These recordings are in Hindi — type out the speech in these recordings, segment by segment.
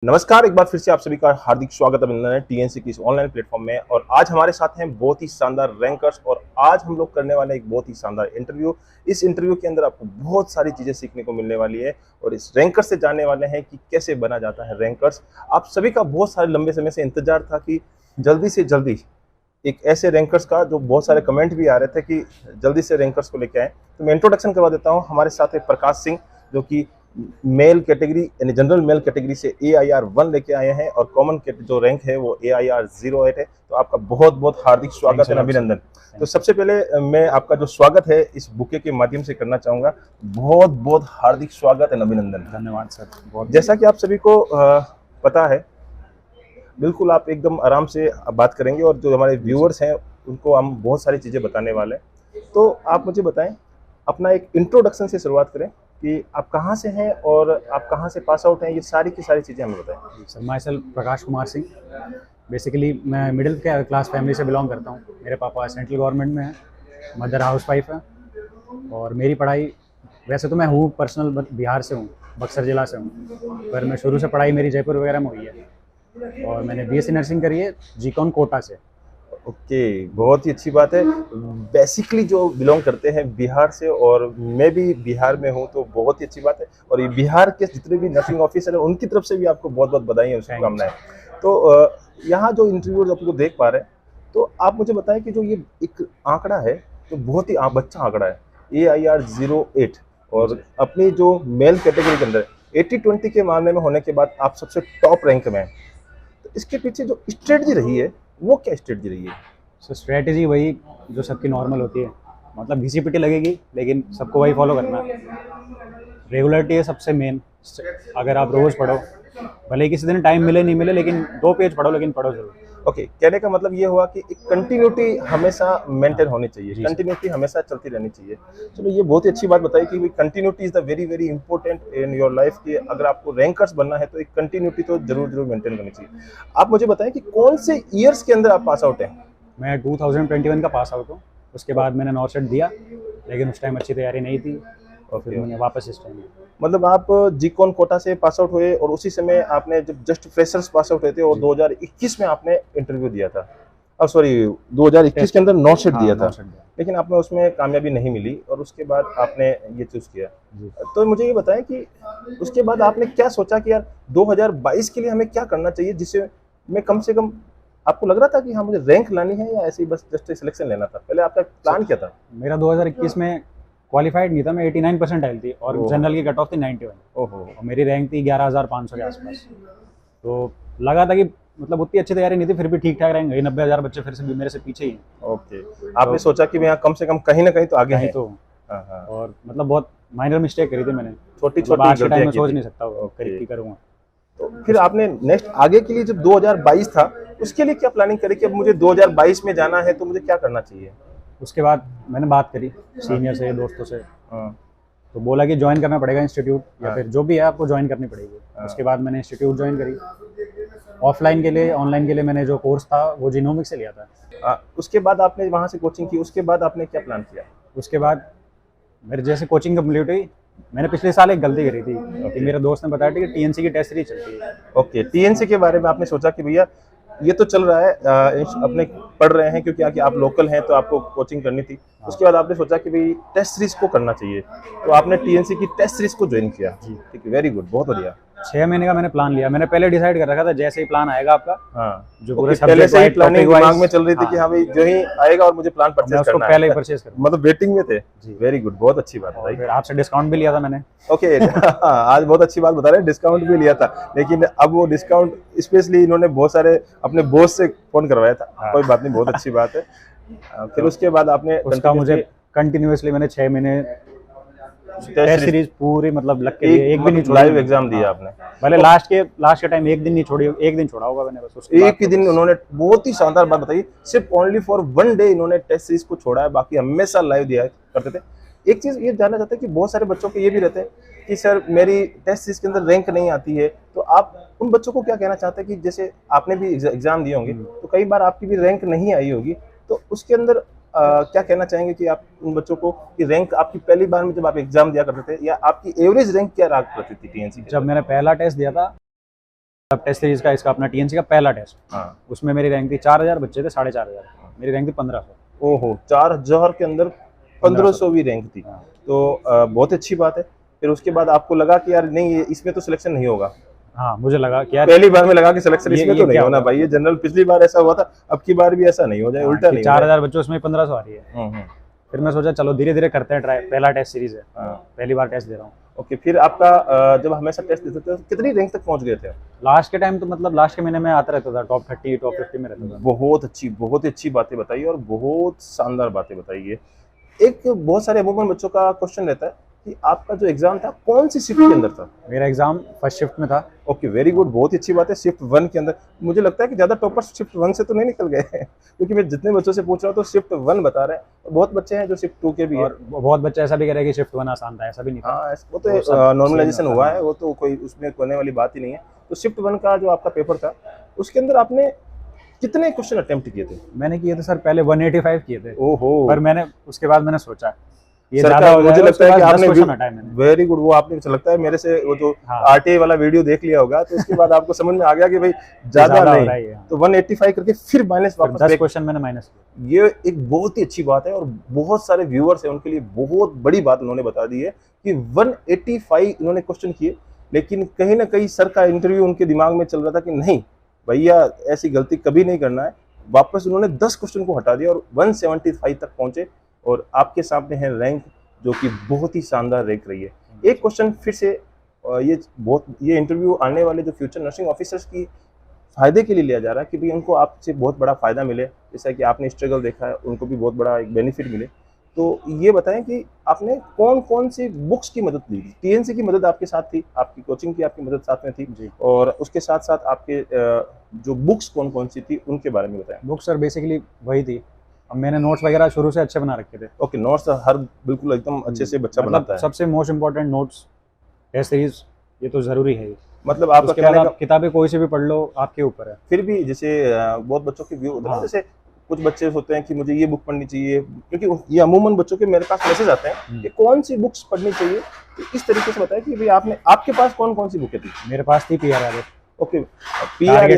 नमस्कार, एक बार फिर से आप सभी का हार्दिक स्वागत अभिनंदन है टीएनसी की इस ऑनलाइन प्लेटफॉर्म में। और आज हमारे साथ हैं बहुत ही शानदार रैंकर्स और आज हम लोग करने वाले हैं एक बहुत ही शानदार इंटरव्यू। इस इंटरव्यू के अंदर आपको बहुत सारी चीज़ें सीखने को मिलने वाली है और इस रैंकर से जानने वाले हैं कि कैसे बना जाता है रैंकर्स। आप सभी का बहुत सारे लंबे समय से इंतजार था कि जल्दी से जल्दी एक ऐसे रैंकर्स का, जो बहुत सारे कमेंट भी आ रहे थे कि जल्दी से रैंकर्स को लेके आए। तो मैं इंट्रोडक्शन करवा देता हूँ। हमारे साथ है प्रकाश सिंह, जो कि मेल कैटेगरी यानी जनरल मेल कैटेगरी से AIR 1 लेके आए हैं और कॉमन जो रैंक है वो AIR 08 है। तो आपका बहुत बहुत हार्दिक स्वागत है, अभिनंदन। तो सबसे पहले मैं आपका जो स्वागत है इस बुके के माध्यम से करना चाहूँगा। बहुत बहुत हार्दिक स्वागत है, अभिनंदन। धन्यवाद सर। बहुत जैसा कि आप सभी को पता है, बिल्कुल आप एकदम आराम से बात करेंगे और जो हमारे व्यूअर्स हैं उनको हम बहुत सारी चीज़ें बताने वाले हैं। तो आप मुझे बताएं, अपना एक इंट्रोडक्शन से शुरुआत करें कि आप कहाँ से हैं और आप कहाँ से पास आउट हैं, ये सारी की सारी चीज़ें हमें बताएं। Sir, my self Prakash Kumar Singh. Basically मैं मिडिल क्लास फैमिली से बिलोंग करता हूँ। मेरे पापा सेंट्रल गवर्नमेंट में हैं, मदर हाउसवाइफ है। और मेरी पढ़ाई, वैसे तो मैं हूँ पर्सनल बिहार से हूँ, बक्सर ज़िला से हूँ, पर मैं शुरू से पढ़ाई मेरी जयपुर वगैरह में हुई है और मैंने BSc नर्सिंग करी है जीकॉन कोटा से। ओके, बहुत ही अच्छी बात है। बेसिकली जो बिलोंग करते हैं बिहार से और मैं भी बिहार में हूँ, तो बहुत ही अच्छी बात है। और ये बिहार के जितने भी नर्सिंग ऑफिसर हैं उनकी तरफ से भी आपको बहुत बहुत बधाई और शुभकामनाएं। तो यहाँ जो इंटरव्यूअर्स आपको देख पा रहे हैं, तो आप मुझे बताएं कि जो ये एक आंकड़ा है तो बहुत ही बच्चा आंकड़ा है, AIR 08, और अपनी जो मेल कैटेगरी के अंदर 80-20 के मामले में होने के बाद आप सबसे टॉप रैंक में हैं। तो इसके पीछे जो स्ट्रेटजी रही है वो क्या स्ट्रेटजी रही है? सो स्ट्रेटजी वही जो सबकी नॉर्मल होती है, मतलब घिसी-पिटी लगेगी लेकिन सबको वही फॉलो करना है। रेगुलरिटी है सबसे मेन। अगर आप रोज़ पढ़ो, भले ही किसी दिन टाइम मिले नहीं मिले, लेकिन 2 पेज पढ़ो, लेकिन पढ़ो जरूर। ओके, कहने का मतलब ये हुआ कि एक कंटिन्यूटी हमेशा मेंटेन होनी चाहिए, कंटिन्यूटी हमेशा चलती रहनी चाहिए। चलो, ये बहुत ही अच्छी बात बताई कि continuity is the very very important in your life. कि अगर आपको रैंकर्स बनना है तो एक कंटिन्यूटी तो जरूर जरूर मेंटेन करनी चाहिए। आप मुझे बताएं कि कौन से ईयर्स के अंदर आप पास आउट हैं? मैं 2021 का पास आउट हूँ। उसके बाद मैंने नॉर्सेट दिया, लेकिन उस टाइम अच्छी तैयारी नहीं थी और फिर मैंने वापस इस टाइम। मतलब आप जीकॉन कोटा से पास आउट हुए और उसी समय आपने जब जस्ट फ्रेशर्स पास आउट हुए थे और 2021 में आपने इंटरव्यू दिया था, अब सॉरी 2021 के अंदर नॉर्सेट दिया था, लेकिन आपने उसमें कामयाबी नहीं मिली और उसके बाद आपने ये चूज किया। तो मुझे ये बताएं कि उसके बाद आपने क्या सोचा कि यार 2022 के लिए हमें क्या करना चाहिए, जिससे मैं कम से कम, आपको लग रहा था कि हाँ मुझे रैंक लानी है या ऐसे ही बस जस्ट सिलेक्शन लेना था? पहले आपका प्लान क्या था? मेरा 2021 में क्वालिफाइड नहीं था, मैं 89% आयल थी और जनरल की कट ऑफ थी 91। ओहो। और मेरी रैंक थी 11,500 के आसपास। तो लगा था कि मतलब उतनी अच्छी तैयारी नहीं थी, फिर भी ठीक ठाक रैंक गई। 90,000 बच्चे फिर से भी मेरे से पीछे ही। ओके, आपने सोचा कि मैं यहाँ कम से कम कहीं ना कहीं तो आगे है। तो और मतलब बहुत माइनर मिस्टेक करी थी मैंने, छोटी छोटी छोटी आज के टाइम में गलतियां सोच की नहीं थी। सकता करीब की करूँगा। तो फिर आपने नेक्स्ट आगे के लिए जब 2022 था, उसके लिए क्या प्लानिंग करी कि अब मुझे 2022 में जाना है तो मुझे क्या करना चाहिए? उसके बाद मैंने बात करी सीनियर से, दोस्तों से, तो बोला कि ज्वाइन करना पड़ेगा इंस्टीट्यूट, या फिर जो भी है आपको ज्वाइन करनी पड़ेगी। उसके बाद मैंने इंस्टीट्यूट ज्वाइन करी। ऑफलाइन के लिए, ऑनलाइन के लिए मैंने जो कोर्स था वो जीनोमिक्स से लिया था। उसके बाद आपने वहाँ से कोचिंग की, उसके बाद आपने क्या प्लान किया? उसके बाद मेरे जैसे कोचिंग कंप्लीट हुई, मैंने पिछले साल एक गलती करी थी कि मेरे दोस्त ने बताया कि TNC की टेस्ट सीरीज चलती है। ओके, TNC के बारे में आपने सोचा कि भैया ये तो चल रहा है, अपने पढ़ रहे हैं क्योंकि आगे आप लोकल हैं तो आपको कोचिंग करनी थी। उसके बाद आपने सोचा कि भाई टेस्ट सीरीज को करना चाहिए, तो आपने TNC की टेस्ट सीरीज को ज्वाइन किया। ठीक है, वेरी गुड, बहुत बढ़िया। 6 महीने का मैंने प्लान लिया। मैंने पहले डिसाइड कर रखा था, जैसे ही प्लान आएगा आपका, हाँ, जो पूरे पहले से ही प्लानिंग दिमाग में चल रही थी कि हाँ भाई जो ही आएगा और मुझे प्लान परचेज करना है, पहले ही परचेज कर, मतलब वेटिंग में थे। वेरी गुड, बहुत अच्छी बात है। फिर आपसे डिस्काउंट भी लिया था मैंने। ओके, आज बहुत अच्छी बात बता रहे हैं, डिस्काउंट भी लिया था, लेकिन अब वो डिस्काउंट स्पेशली इन्होंने बहुत सारे अपने बॉस से फोन करवाया था। कोई बात नहीं, बहुत अच्छी बात है। फिर उसके बाद आपने उसका मुझे कंटिन्यूअसली मैंने 6 महीने टेस्ट सीरीज पूरी मतलब लग के एक भी नहीं छोड़ा। लाइव एग्जाम दिया आपने? भले लास्ट के टाइम एक दिन नहीं छोड़ी, एक दिन छोड़ा होगा मैंने बस। उसके एक ही दिन उन्होंने, बहुत ही शानदार बात बताई, सिर्फ ओनली फॉर 1 डे इन्होंने टेस्ट सीरीज को छोड़ा है, बाकी हमेशा लाइव दिया करते थे। एक चीज ये जानना चाहते हैं कि बहुत सारे बच्चों के ये भी रहते हैं कि सर मेरी टेस्ट सीरीज के अंदर रैंक नहीं आती है, तो आप उन बच्चों को क्या कहना चाहते हैं कि जैसे आपने भी एग्जाम दिए होंगे तो कई बार आपकी भी रैंक नहीं आई होगी, तो उसके अंदर क्या कहना चाहेंगे कि आप उन बच्चों को कि रैंक आपकी पहली बार में जब आप एग्जाम दिया करते थे, या आपकी एवरेज रैंक क्या रहा करती थी TNC? जब मैंने पहला टेस्ट दिया था अब टेस्ट सीरीज का इसका अपना टीएनसी का पहला टेस्ट, हाँ। उसमें मेरी रैंक थी 4000, बच्चे थे 4500, मेरी रैंक थी 1500। ओहो, 4000 के अंदर 1500 भी रैंक थी। हाँ। तो बहुत अच्छी बात है। फिर उसके बाद आपको लगा कि यार नहीं, इसमें तो सिलेक्शन नहीं होगा। हाँ, मुझे लगा कि यार पहली बार में लगा कि सिलेक्शन ये इसमें तो नहीं क्या होना होगा? भाई, ये जनरल पिछली बार ऐसा हुआ था, अब की बार भी ऐसा नहीं हो जाए, उल्टा नहीं हो जाए। 4000 बच्चों उसमें 1500 आ रही है। हम्म। फिर मैं सोचा चलो धीरे धीरे करते हैं ट्राई, पहला टेस्ट सीरीज है, हाँ। पहली बार टेस्ट दे रहा हूँ। ओके, फिर आपका जब हमेशा टेस्ट देते थे तो कितनी रैंक तक पहुंच गए थे? लास्ट के टाइम तो मतलब लास्ट के महीने में आता रहता था, टॉप 30 टॉप 50 में रहता था। बहुत ही अच्छी बातें बताई और बहुत शानदार बातें बताई है। एक बहुत सारे अमूमन बच्चों का क्वेश्चन रहता है कि आपका जो एग्जाम था कौन सी शिफ्ट के अंदर था? मेरा एग्जाम फर्स्ट शिफ्ट में था। ओके, वेरी गुड, बहुत ही अच्छी बात है। शिफ्ट 1 के अंदर मुझे लगता है कि ज्यादा टॉपर्स शिफ्ट 1 से तो नहीं निकल गए हैं, क्योंकि मैं जितने बच्चों से पूछ रहा हूँ तो शिफ्ट 1 बता रहे हैं, और बहुत बच्चे हैं जो शिफ्ट 2 के भी है। और बहुत बच्चे ऐसा भी कह रहे हैं कि शिफ्ट 1 आसान था, ऐसा भी नहीं था। हाँ, वो वो तो सब नॉर्मलाइजेशन same हुआ होता है, वो तो कोई उसमें कोने वाली बात ही नहीं है। तो शिफ्ट 1 का जो आपका पेपर था उसके अंदर आपने कितने क्वेश्चन अटेम्प्ट किए थे? मैंने किए थे सर पहले 185 किए थे, ओहो, पर मैंने उसके बाद मैंने सोचा ये सर ज्यादा का हो मुझे जाएगा, लगता है कि आपने क्वेश्चन हटाए मैंने। वेरी गुड, वो आपने मुझे लगता है मेरे से वो जो हाँ। आरटीआई वाला वीडियो देख लिया होगा, तो उसके बाद आपको समझ में आ गया कि भाई ज्यादा हो रहा नहीं, है ये, हाँ। तो 185 करके फिर माइनस वापस 10 back। क्वेश्चन मैंने माइनस किए। ये एक बहुत ही अच्छी बात है और बहुत सारे व्यूअर्स हैं उनके लिए बहुत बड़ी बात उन्होंने बता दी है कि 185 इन्होंने क्वेश्चन किए, लेकिन कहीं ना कहीं सर का इंटरव्यू उनके दिमाग में चल रहा था कि नहीं भैया ऐसी गलती कभी नहीं करना है। वापस उन्होंने 10 क्वेश्चन को हटा दिया और 175 तक पहुंचे, और आपके सामने है रैंक जो कि बहुत ही शानदार रैंक रही है। एक क्वेश्चन फिर से, ये इंटरव्यू आने वाले जो फ्यूचर नर्सिंग ऑफिसर्स की फायदे के लिए लिया जा रहा है कि भाई उनको आपसे बहुत बड़ा फायदा मिले, जैसा कि आपने स्ट्रगल देखा है, उनको भी बहुत बड़ा एक बेनिफिट मिले। तो ये बताएं कि आपने कौन कौन सी बुक्स की मदद ली थी? टीएनसी की मदद आपके साथ थी, आपकी कोचिंग की आपकी मदद साथ में थी जी। और उसके साथ साथ आपके जो बुक्स कौन कौन सी थी उनके बारे में बताएं। बुक सर बेसिकली वही थी, अब मैंने नोट्स वगैरह शुरू से अच्छे बना रखे थे। ओके, नोट्स हर बिल्कुल एकदम अच्छे से बच्चा बनाता है। सबसे most important notes test series, ये तो जरूरी है। मतलब आपका उसके बाद कहने का आप किताबें कोई से भी पढ़ लो, आपके ऊपर है। फिर भी जैसे बहुत बच्चों के व्यू होते हैं, हाँ। जैसे कुछ बच्चे होते हैं कि मुझे ये बुक पढ़नी चाहिए, क्योंकि ये अमूमन बच्चों के मेरे पास मैसेज आते हैं कि कौन सी बुक्स पढ़नी चाहिए, तो इस तरीके से बताया कि भाई आपके पास कौन कौन सी बुकें थी? मेरे पास थी PR Yadav. Okay, PR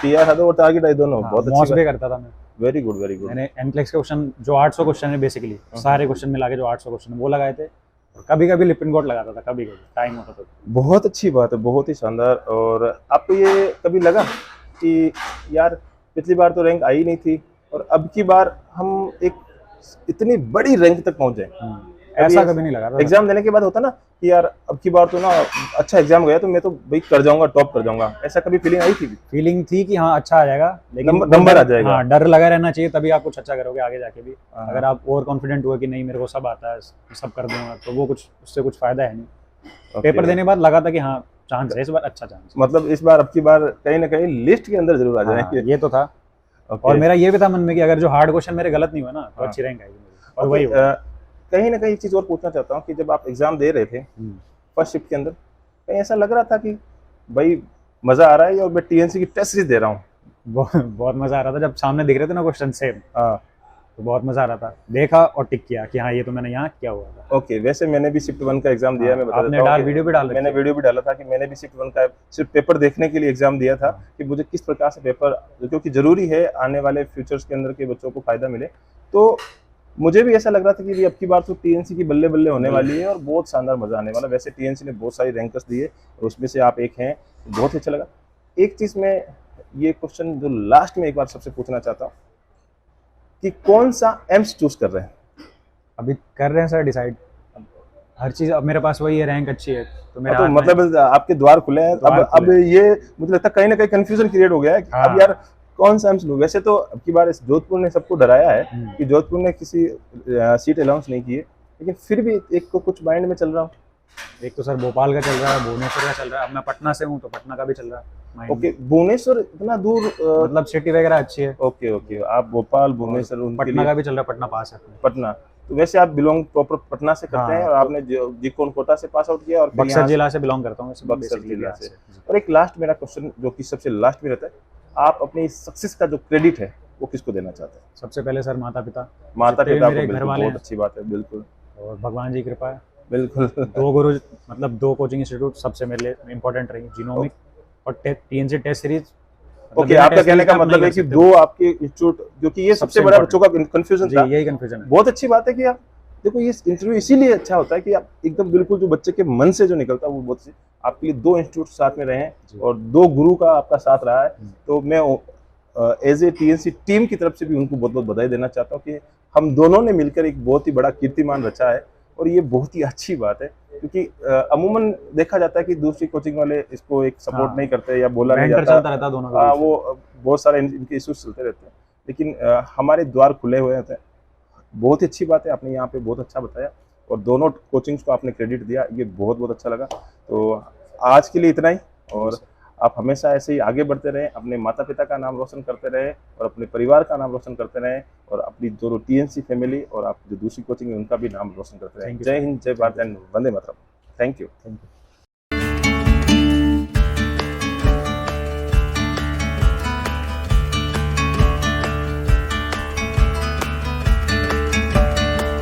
Yadav और टारगेट आई दोनों, बहुत मॉस अच्छी भी बात। करता था मैं। Very good, very good. मैंने एनक्लेक्स के क्वेश्चन जो 800 क्वेश्चन है बेसिकली, सारे क्वेश्चन मिला के जो 800 क्वेश्चन है वो लगाए थे। कभी कभी लिपिन कोट लगाता था, कभी कभी टाइम होता था। बहुत अच्छी बात है, बहुत ही शानदार। और आपको ये कभी लगा कि यार पिछली बार तो रैंक आई नहीं थी और अब की बार हम एक इतनी बड़ी रैंक तक पहुंचे? ऐसा कभी नहीं लगा था। एग्जाम देने के बाद होता ना कि यार अब की बार तो ना अच्छा एग्जाम गया तो मैं तो भाई कर जाऊंगा, टॉप कर जाऊंगा, ऐसा कभी फीलिंग आई थी? फीलिंग थी कि हाँ अच्छा आ जाएगा, लेकिन नंबर आ जाएगा। हाँ, डर लगा रहना चाहिए, तभी आप कुछ अच्छा करोगे आगे जाके भी। हाँ। अगर आप ओवर कॉन्फिडेंट हुए कि नहीं मेरे को सब आता है, सब कर दूंगा, तो वो कुछ उससे कुछ फायदा है नहीं। पेपर देने के बाद लगा था कि हाँ चांस है इस बार, अच्छा चांस। मतलब इस बार अब की बार कहीं ना कहीं लिस्ट के अंदर जरूर आ जाएंगे। ये तो था। और मेरा ये भी था मन में कि अगर जो हार्ड क्वेश्चन मेरे गलत नहीं हुआ ना तो अच्छी रैंक आएगी मेरी, और वही हुआ। कहीं ना कहीं एक चीज और पूछना चाहता हूँ कि जब आप एग्जाम दे रहे थे फर्स्ट शिफ्ट के अंदर, कहीं ऐसा लग रहा था कि भाई मजा आ रहा है और मैं टीएनसी की टेस्ट सीरीज दे रहा हूँ? बहुत मजा आ रहा था जब सामने दिख रहे थे ना क्वेश्चन सेम, हाँ, तो बहुत मजा आ रहा था। देखा और टिक किया कि हाँ ये तो मैंने यहाँ किया हुआ था। ओके, वैसे मैंने भी शिफ्ट 1 का एग्जाम दिया है, मैं बता आपने देता हूँ। वीडियो भी डाला? मैंने वीडियो भी डाला था कि मैंने भी शिफ्ट 1 का सिर्फ पेपर देखने के लिए एग्जाम दिया था कि मुझे किस प्रकार से पेपर, क्योंकि जरूरी है आने वाले फ्यूचर्स के अंदर के बच्चों को फायदा मिले। तो मुझे भी ऐसा लग रहा था कि अब की बार तो टीएनसी की बल्ले बल्ले होने वाली है और बहुत शानदार मजा आने वाला। वैसे टीएनसी ने बहुत सारी रैंकर्स दिए और उसमें से आप एक हैं, बहुत अच्छा लगा। एक चीज में ये क्वेश्चन जो लास्ट में एक बार सबसे पूछना चाहता हूँ कि कौन सा एम्स चूज कर रहे हैं? अभी कर रहे हैं सर डिसाइड। हर चीज अब मेरे पास वही है, रैंक अच्छी है तो मेरा तो मतलब आपके द्वार खुले हैं। अब ये मुझे लगता है कहीं ना कहीं कंफ्यूजन क्रिएट हो गया है कि अब यार कौन सा एम्स लूं। वैसे तो अब की बार इस जोधपुर ने सबको डराया है कि जोधपुर ने किसी सीट अलाउंस नहीं किए, लेकिन फिर भी एक को कुछ माइंड में चल रहा हूँ। एक तो सर भोपाल का चल रहा है, भुवनेश्वर का चल रहा है, अब मैं पटना से हूँ तो पटना का भी चल रहा है। ओके, भुवनेश्वर इतना दूर, मतलब सिटी वगैरह अच्छी है। ओके ओके, आप भोपाल भुवनेश्वर, पटना का भी चल रहा है, पटना पास है। पटना, तो वैसे आप बिलोंग प्रॉपर पटना से करते हैं और आपने जीकोन कोटा से पास आउट किया और बक्सर जिला से बिलोंग करता हूँ। बक्सर जिला से। और एक लास्ट मेरा क्वेश्चन जो कि सबसे लास्ट में रहता है, आप अपनी सक्सेस का जो क्रेडिट है वो किसको देना चाहते हैं? सबसे पहले सर माता पिता को, मेरे घर वाले, बहुत अच्छी बात है, बिल्कुल, और भगवान जी की कृपा है, बिल्कुल। 2 गुरु, मतलब 2 कोचिंग इंस्टीट्यूट सबसे मेरे लिए इम्पोर्टेंट रही, जीनोमिक और TNC टेस्ट सीरीज। ओके, आपका कहने का मतलब है कि दो आपके इंस्टीट्यूट, जो कि ये सबसे बड़ा बच्चों का कंफ्यूजन था, यही कंफ्यूजन है। बहुत अच्छी बात है कि आप देखो, ये इंटरव्यू इसीलिए अच्छा होता है कि आप एकदम बिल्कुल जो बच्चे के मन से जो निकलता है वो बहुत आपके लिए दो इंस्टीट्यूट साथ में रहे हैं और दो गुरु का आपका साथ रहा है। तो मैं एज ए TNC टीम की तरफ से भी उनको बहुत बहुत बधाई देना चाहता हूँ कि हम दोनों ने मिलकर एक बहुत ही बड़ा कीर्तिमान रचा है और ये बहुत ही अच्छी बात है, क्योंकि अमूमन देखा जाता है कि दूसरी कोचिंग वाले इसको एक सपोर्ट नहीं करते या बोला नहीं जाता, चलता रहता दोनों का। वो बहुत सारे इनके इश्यूज चलते रहते हैं, लेकिन हमारे द्वार खुले हुए हैं। बहुत ही अच्छी बात है, आपने यहाँ पे बहुत अच्छा बताया और दोनों कोचिंग्स को आपने क्रेडिट दिया, ये बहुत बहुत अच्छा लगा। तो आज के लिए इतना ही, और आप हमेशा ऐसे ही आगे बढ़ते रहें, अपने माता पिता का नाम रोशन करते रहें और अपने परिवार का नाम रोशन करते रहें और अपनी जो TNC फैमिली और आप जो दूसरी कोचिंग है उनका भी नाम रोशन करते रहें। जय हिंद, जय Bharat and Vande Mataram. Thank you.